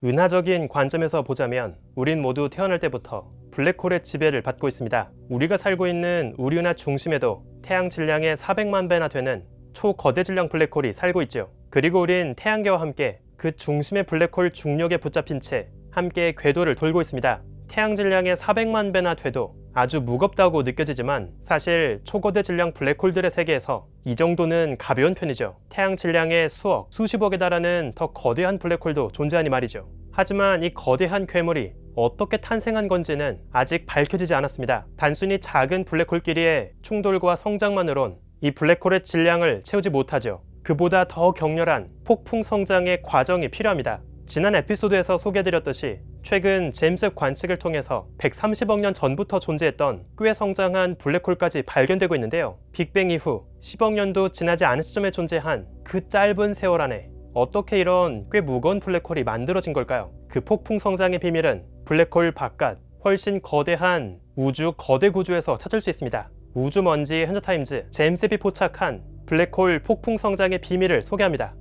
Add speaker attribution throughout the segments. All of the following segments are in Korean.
Speaker 1: 은하적인 관점에서 보자면 우린 모두 태어날 때부터 블랙홀의 지배를 받고 있습니다. 우리가 살고 있는 우리 은하 중심에도 태양 질량의 400만 배나 되는 초거대 질량 블랙홀이 살고 있죠. 그리고 우린 태양계와 함께 그 중심의 블랙홀 중력에 붙잡힌 채 함께 궤도를 돌고 있습니다. 태양 질량의 400만 배나 돼도 아주 무겁다고 느껴지지만 사실 초거대 질량 블랙홀들의 세계에서 이 정도는 가벼운 편이죠. 태양 질량의 수억, 수십억에 달하는 더 거대한 블랙홀도 존재하니 말이죠. 하지만 이 거대한 괴물이 어떻게 탄생한 건지는 아직 밝혀지지 않았습니다. 단순히 작은 블랙홀끼리의 충돌과 성장만으론 이 블랙홀의 질량을 채우지 못하죠. 그보다 더 격렬한 폭풍 성장의 과정이 필요합니다. 지난 에피소드에서 소개해드렸듯이 최근 제임스 웹 관측을 통해서 130억 년 전부터 존재했던 꽤 성장한 블랙홀까지 발견되고 있는데요. 빅뱅 이후 10억 년도 지나지 않은 시점에 존재한 그 짧은 세월 안에 어떻게 이런 꽤 무거운 블랙홀이 만들어진 걸까요? 그 폭풍 성장의 비밀은 블랙홀 바깥 훨씬 거대한 우주 거대 구조에서 찾을 수 있습니다. 우주먼지의 현자타임즈 제임스 웹이 포착한 블랙홀 폭풍 성장의 비밀을 소개합니다.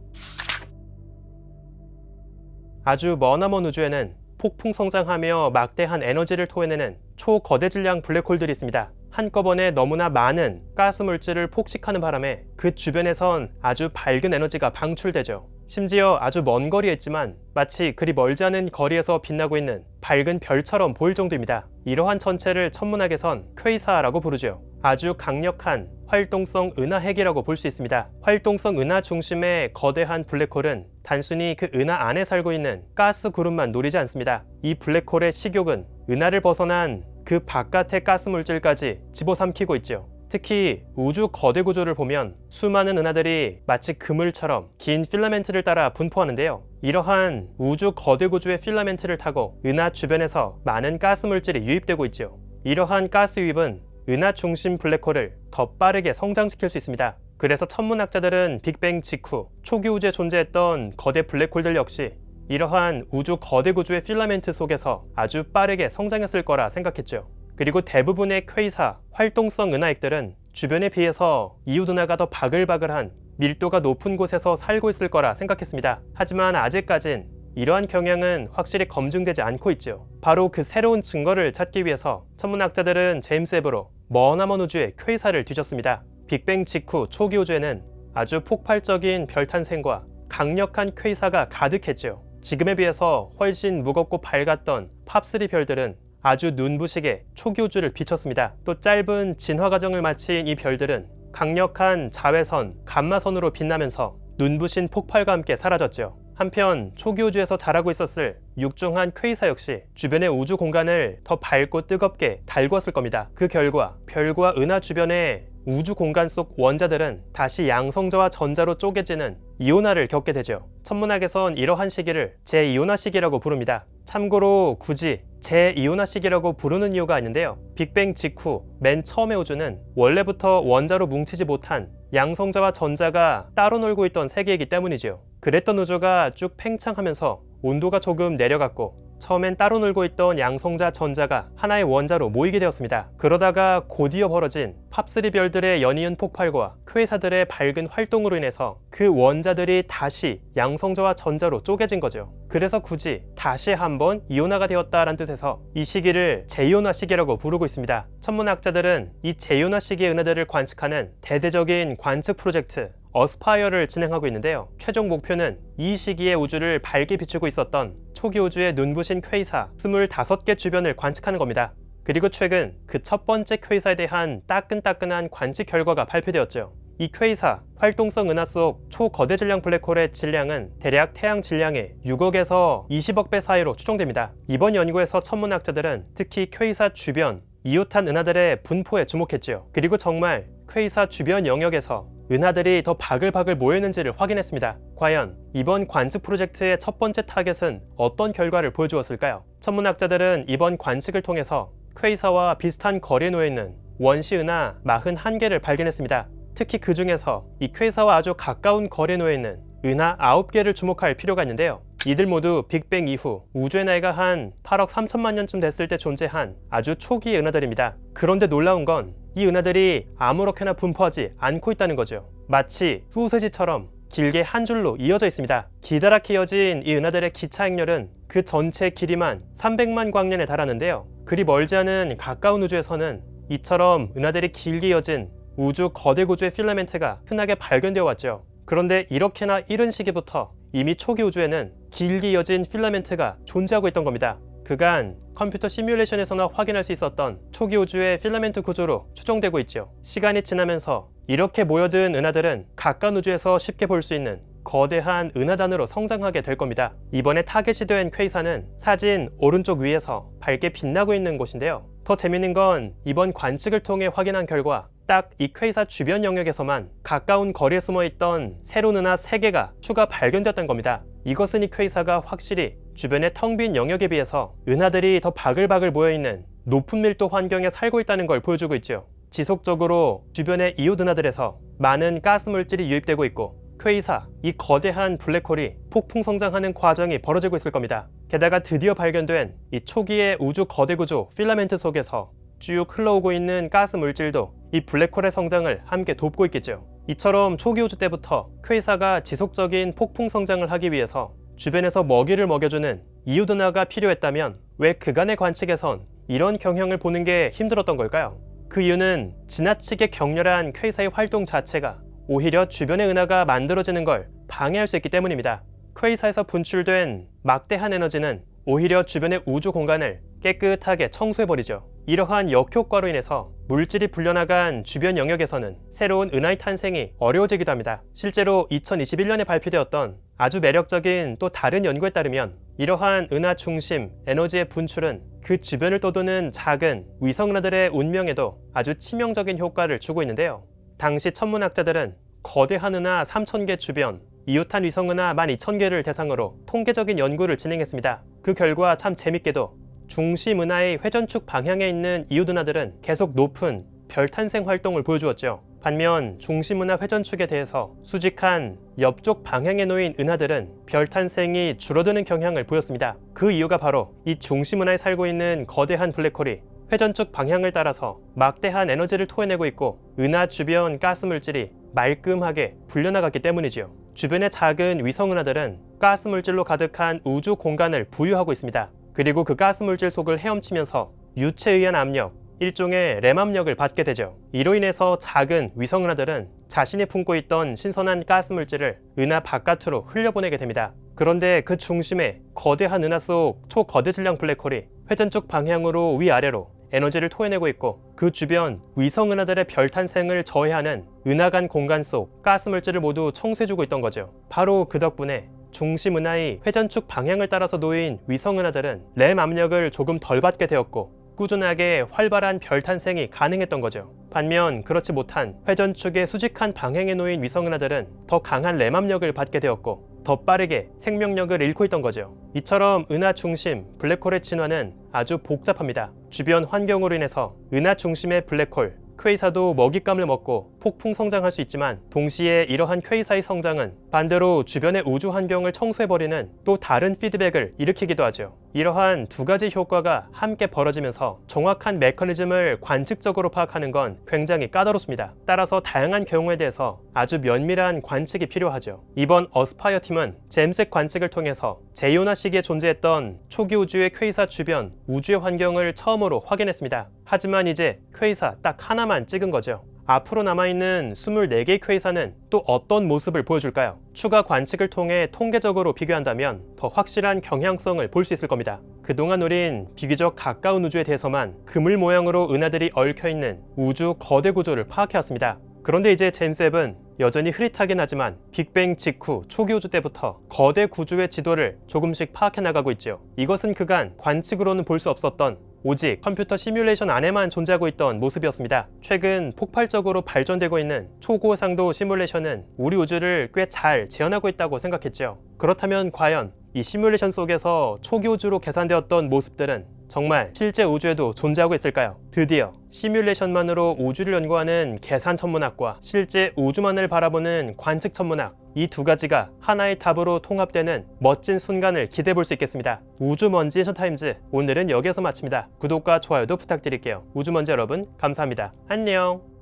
Speaker 1: 아주 머나먼 우주에는 폭풍 성장하며 막대한 에너지를 토해내는 초거대 질량 블랙홀들이 있습니다. 한꺼번에 너무나 많은 가스 물질을 폭식하는 바람에 그 주변에선 아주 밝은 에너지가 방출되죠. 심지어 아주 먼 거리에 있지만 마치 그리 멀지 않은 거리에서 빛나고 있는 밝은 별처럼 보일 정도입니다. 이러한 천체를 천문학에선 퀘이사라고 부르죠. 아주 강력한 활동성 은하핵이라고 볼 수 있습니다. 활동성 은하 중심의 거대한 블랙홀은 단순히 그 은하 안에 살고 있는 가스 그룹만 노리지 않습니다. 이 블랙홀의 식욕은 은하를 벗어난 그 바깥의 가스 물질까지 집어삼키고 있죠. 특히 우주 거대 구조를 보면 수많은 은하들이 마치 그물처럼 긴 필라멘트를 따라 분포하는데요. 이러한 우주 거대 구조의 필라멘트를 타고 은하 주변에서 많은 가스 물질이 유입되고 있죠. 이러한 가스 유입은 은하 중심 블랙홀을 더 빠르게 성장시킬 수 있습니다. 그래서 천문학자들은 빅뱅 직후 초기 우주에 존재했던 거대 블랙홀들 역시 이러한 우주 거대 구조의 필라멘트 속에서 아주 빠르게 성장했을 거라 생각했죠. 그리고 대부분의 퀘이사, 활동성 은하액들은 주변에 비해서 이웃 은하가 더 바글바글한 밀도가 높은 곳에서 살고 있을 거라 생각했습니다. 하지만 아직까진 이러한 경향은 확실히 검증되지 않고 있죠. 바로 그 새로운 증거를 찾기 위해서 천문학자들은 제임스 웹으로 머나먼 우주의 퀘이사를 뒤졌습니다. 빅뱅 직후 초기 우주에는 아주 폭발적인 별 탄생과 강력한 퀘이사가 가득했죠. 지금에 비해서 훨씬 무겁고 밝았던 팝3 별들은 아주 눈부시게 초기 우주를 비췄습니다. 또 짧은 진화 과정을 마친 이 별들은 강력한 자외선, 감마선으로 빛나면서 눈부신 폭발과 함께 사라졌죠. 한편 초기 우주에서 자라고 있었을 육중한 퀘이사 역시 주변의 우주 공간을 더 밝고 뜨겁게 달구었을 겁니다. 그 결과 별과 은하 주변의 우주 공간 속 원자들은 다시 양성자와 전자로 쪼개지는 이온화를 겪게 되죠. 천문학에선 이러한 시기를 제2온화 시기라고 부릅니다. 참고로 굳이 제2온화 시기라고 부르는 이유가 있는데요. 빅뱅 직후 맨 처음의 우주는 원래부터 원자로 뭉치지 못한 양성자와 전자가 따로 놀고 있던 세계이기 때문이죠. 그랬던 우주가 쭉 팽창하면서 온도가 조금 내려갔고 처음엔 따로 놀고 있던 양성자 전자가 하나의 원자로 모이게 되었습니다. 그러다가 곧이어 벌어진 팝3 별들의 연이은 폭발과 퀘이사들의 밝은 활동으로 인해서 그 원자들이 다시 양성자와 전자로 쪼개진 거죠. 그래서 굳이 다시 한번 이온화가 되었다라는 뜻에서 이 시기를 제2온화 시기라고 부르고 있습니다. 천문학자들은 이 제2온화 시기의 은하들을 관측하는 대대적인 관측 프로젝트 어스파이어를 진행하고 있는데요. 최종 목표는 이 시기에 우주를 밝게 비추고 있었던 초기 우주의 눈부신 퀘이사 25개 주변을 관측하는 겁니다. 그리고 최근 그 첫 번째 퀘이사에 대한 따끈따끈한 관측 결과가 발표되었죠. 이 퀘이사, 활동성 은하 속 초거대 질량 블랙홀의 질량은 대략 태양 질량의 6억에서 20억 배 사이로 추정됩니다. 이번 연구에서 천문학자들은 특히 퀘이사 주변 이웃한 은하들의 분포에 주목했지요. 그리고 정말 퀘이사 주변 영역에서 은하들이 더 바글바글 모였는지를 확인했습니다. 과연 이번 관측 프로젝트의 첫 번째 타겟은 어떤 결과를 보여주었을까요? 천문학자들은 이번 관측을 통해서 퀘이사와 비슷한 거리에 놓여있는 원시 은하 41개를 발견했습니다. 특히 그 중에서 이 퀘이사와 아주 가까운 거리에 놓여있는 은하 9개를 주목할 필요가 있는데요. 이들 모두 빅뱅 이후 우주의 나이가 한 8억 3천만 년쯤 됐을 때 존재한 아주 초기의 은하들입니다. 그런데 놀라운 건 이 은하들이 아무렇게나 분포하지 않고 있다는 거죠. 마치 소세지처럼 길게 한 줄로 이어져 있습니다. 기다랗게 이어진 이 은하들의 기차 행렬은 그 전체 길이만 300만 광년에 달하는데요. 그리 멀지 않은 가까운 우주에서는 이처럼 은하들이 길게 이어진 우주 거대 구조의 필라멘트가 흔하게 발견되어 왔죠. 그런데 이렇게나 이른 시기부터 이미 초기 우주에는 길게 이어진 필라멘트가 존재하고 있던 겁니다. 그간 컴퓨터 시뮬레이션에서나 확인할 수 있었던 초기 우주의 필라멘트 구조로 추정되고 있죠. 시간이 지나면서 이렇게 모여든 은하들은 가까운 우주에서 쉽게 볼 수 있는 거대한 은하단으로 성장하게 될 겁니다. 이번에 타겟이 된 퀘이사는 사진 오른쪽 위에서 밝게 빛나고 있는 곳인데요. 더 재밌는 건 이번 관측을 통해 확인한 결과 딱 이 퀘이사 주변 영역에서만 가까운 거리에 숨어있던 새로운 은하 3개가 추가 발견되었던 겁니다. 이것은 이 퀘이사가 확실히 주변의 텅 빈 영역에 비해서 은하들이 더 바글바글 모여있는 높은 밀도 환경에 살고 있다는 걸 보여주고 있죠. 지속적으로 주변의 이웃 은하들에서 많은 가스 물질이 유입되고 있고 퀘이사, 이 거대한 블랙홀이 폭풍 성장하는 과정이 벌어지고 있을 겁니다. 게다가 드디어 발견된 이 초기의 우주 거대 구조 필라멘트 속에서 쭉 흘러오고 있는 가스 물질도 이 블랙홀의 성장을 함께 돕고 있겠죠. 이처럼 초기 우주 때부터 퀘이사가 지속적인 폭풍 성장을 하기 위해서 주변에서 먹이를 먹여주는 이웃 은하가 필요했다면 왜 그간의 관측에선 이런 경향을 보는 게 힘들었던 걸까요? 그 이유는 지나치게 격렬한 퀘이사의 활동 자체가 오히려 주변의 은하가 만들어지는 걸 방해할 수 있기 때문입니다. 퀘이사에서 분출된 막대한 에너지는 오히려 주변의 우주 공간을 깨끗하게 청소해버리죠. 이러한 역효과로 인해서 물질이 불려나간 주변 영역에서는 새로운 은하의 탄생이 어려워지기도 합니다. 실제로 2021년에 발표되었던 아주 매력적인 또 다른 연구에 따르면 이러한 은하 중심 에너지의 분출은 그 주변을 떠도는 작은 위성 은하들의 운명에도 아주 치명적인 효과를 주고 있는데요. 당시 천문학자들은 거대한 은하 3,000개 주변 이웃한 위성 은하 12,000개를 대상으로 통계적인 연구를 진행했습니다. 그 결과 참 재밌게도 중심 은하의 회전축 방향에 있는 이웃 은하들은 계속 높은 별 탄생 활동을 보여주었죠. 반면 중심 은하 회전축에 대해서 수직한 옆쪽 방향에 놓인 은하들은 별 탄생이 줄어드는 경향을 보였습니다. 그 이유가 바로 이 중심 은하에 살고 있는 거대한 블랙홀이 회전축 방향을 따라서 막대한 에너지를 토해내고 있고 은하 주변 가스 물질이 말끔하게 불려나갔기 때문이지요. 주변의 작은 위성 은하들은 가스 물질로 가득한 우주 공간을 부유하고 있습니다. 그리고 그 가스 물질 속을 헤엄치면서 유체에 의한 압력, 일종의 램 압력을 받게 되죠. 이로 인해서 작은 위성 은하들은 자신이 품고 있던 신선한 가스 물질을 은하 바깥으로 흘려보내게 됩니다. 그런데 그 중심에 거대한 은하 속 초거대 질량 블랙홀이 회전축 방향으로 위아래로 에너지를 토해내고 있고 그 주변 위성 은하들의 별 탄생을 저해하는 은하 간 공간 속 가스 물질을 모두 청소해주고 있던 거죠. 바로 그 덕분에 중심 은하의 회전축 방향을 따라서 놓인 위성 은하들은 램 압력을 조금 덜 받게 되었고 꾸준하게 활발한 별 탄생이 가능했던 거죠. 반면 그렇지 못한 회전축의 수직한 방향에 놓인 위성 은하들은 더 강한 램 압력을 받게 되었고 더 빠르게 생명력을 잃고 있던 거죠. 이처럼 은하 중심 블랙홀의 진화는 아주 복잡합니다. 주변 환경으로 인해서 은하 중심의 블랙홀 퀘이사도 먹잇감을 먹고 폭풍 성장할 수 있지만 동시에 이러한 퀘이사의 성장은 반대로 주변의 우주 환경을 청소해버리는 또 다른 피드백을 일으키기도 하죠. 이러한 두 가지 효과가 함께 벌어지면서 정확한 메커니즘을 관측적으로 파악하는 건 굉장히 까다롭습니다. 따라서 다양한 경우에 대해서 아주 면밀한 관측이 필요하죠. 이번 어스파이어 팀은 잼스획 관측을 통해서 제이오나 시기에 존재했던 초기 우주의 퀘이사 주변 우주의 환경을 처음으로 확인했습니다. 하지만 이제 퀘이사 딱 하나만 찍은 거죠. 앞으로 남아있는 24개의 퀘이사는 또 어떤 모습을 보여줄까요? 추가 관측을 통해 통계적으로 비교한다면 더 확실한 경향성을 볼 수 있을 겁니다. 그동안 우린 비교적 가까운 우주에 대해서만 그물 모양으로 은하들이 얽혀있는 우주 거대 구조를 파악해왔습니다. 그런데 이제 제임스 웹은 여전히 흐릿하긴 하지만 빅뱅 직후 초기 우주 때부터 거대 구조의 지도를 조금씩 파악해 나가고 있죠. 이것은 그간 관측으로는 볼 수 없었던 오직 컴퓨터 시뮬레이션 안에만 존재하고 있던 모습이었습니다. 최근 폭발적으로 발전되고 있는 초고상도 시뮬레이션은 우리 우주를 꽤 잘 재현하고 있다고 생각했죠. 그렇다면 과연 이 시뮬레이션 속에서 초기 우주로 계산되었던 모습들은 정말 실제 우주에도 존재하고 있을까요? 드디어 시뮬레이션만으로 우주를 연구하는 계산 천문학과 실제 우주만을 바라보는 관측 천문학, 이 두 가지가 하나의 답으로 통합되는 멋진 순간을 기대해 볼 수 있겠습니다. 우주먼지 에이션타임즈 오늘은 여기에서 마칩니다. 구독과 좋아요도 부탁드릴게요. 우주먼지 여러분 감사합니다. 안녕.